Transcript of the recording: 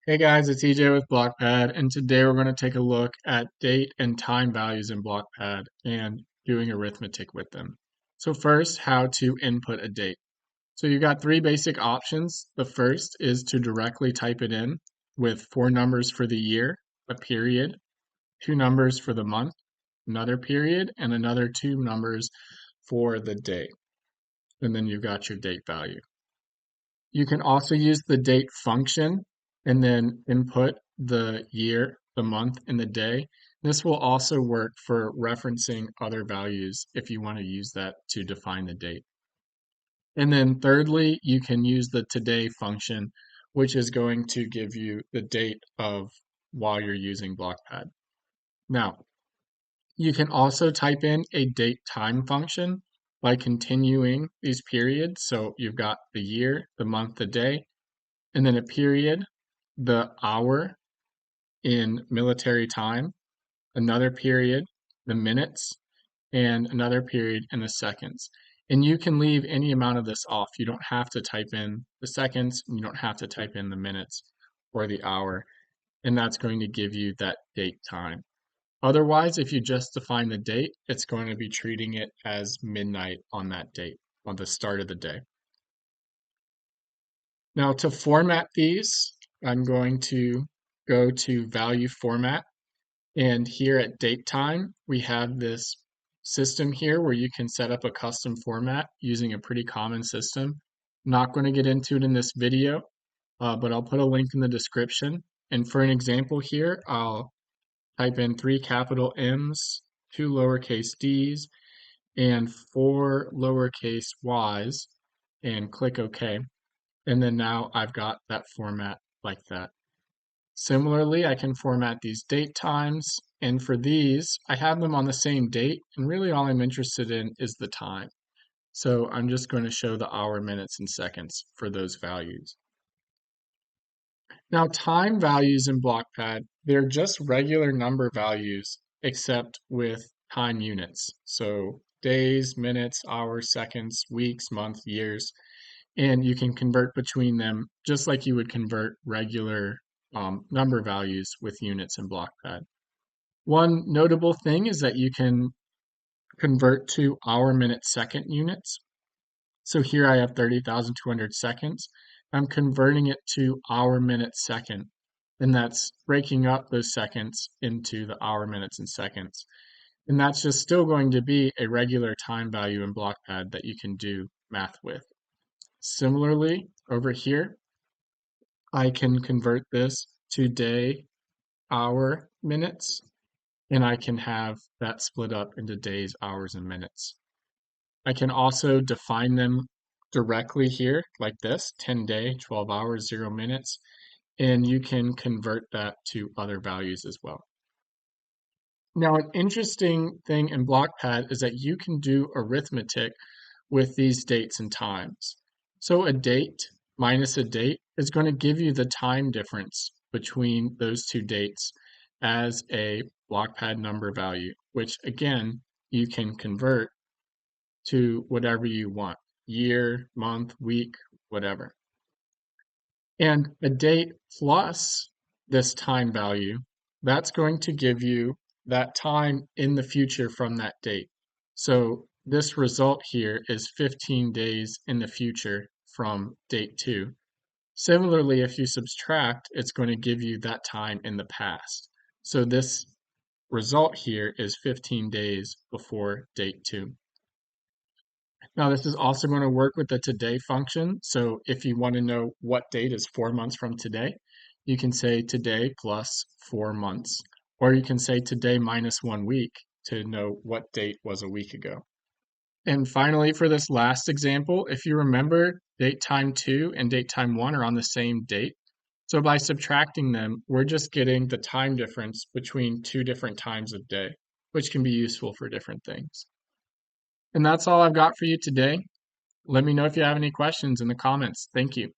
Hey guys, it's EJ with Blockpad, and today we're going to take a look at date and time values in Blockpad and doing arithmetic with them. So first, how to input a date. So you got three basic options. The first is to directly type it in with four numbers for the year, a period, two numbers for the month, another period, and another two numbers for the day. And then you've got your date value. You can also use the date function and then input the year, the month, and the day. This will also work for referencing other values if you want to use that to define the date. And then thirdly, you can use the today function, which is going to give you the date of while you're using Blockpad. Now, you can also type in a date time function by continuing these periods. So you've got the year, the month, the day, and then a period, the hour in military time, another period, the minutes, and another period in the seconds. And you can leave any amount of this off. You don't have to type in the seconds, and you don't have to type in the minutes or the hour, and that's going to give you that date time. Otherwise, if you just define the date, it's going to be treating it as midnight on that date, on the start of the day. Now to format these, I'm going to go to value format, and here at date time, we have this system here where you can set up a custom format using a pretty common system. Not going to get into it in this video, but I'll put a link in the description. And for an example here, I'll type in 3 capital M's, 2 lowercase d's, and 4 lowercase y's, and click OK. And then now I've got that format like that. Similarly, I can format these date times, and for these, I have them on the same date, and really all I'm interested in is the time. So I'm just going to show the hour, minutes, and seconds for those values. Now, time values in Blockpad, they're just regular number values, except with time units. So days, minutes, hours, seconds, weeks, months, years, and you can convert between them just like you would convert regular number values with units in Blockpad. One notable thing is that you can convert to hour, minute, second units. So here I have 30,200 seconds. I'm converting it to hour, minute, second, and that's breaking up those seconds into the hour, minutes, and seconds. And that's just still going to be a regular time value in Blockpad that you can do math with. Similarly, over here, I can convert this to day, hour, minutes, and I can have that split up into days, hours, and minutes. I can also define them directly here like this, 10 day, 12 hours, 0 minutes, and you can convert that to other values as well. Now, an interesting thing in Blockpad is that you can do arithmetic with these dates and times. So a date minus a date is going to give you the time difference between those two dates as a Blockpad number value, which again, you can convert to whatever you want, year, month, week, whatever. And a date plus this time value, that's going to give you that time in the future from that date. So this result here is 15 days in the future from date 2. Similarly, if you subtract, it's going to give you that time in the past. So this result here is 15 days before date 2. Now, this is also going to work with the today function. So if you want to know what date is 4 months from today, you can say today plus 4 months. Or you can say today minus 1 week to know what date was a week ago. And finally, for this last example, if you remember, date time 2 and date time 1 are on the same date. So by subtracting them, we're just getting the time difference between two different times of day, which can be useful for different things. And that's all I've got for you today. Let me know if you have any questions in the comments. Thank you.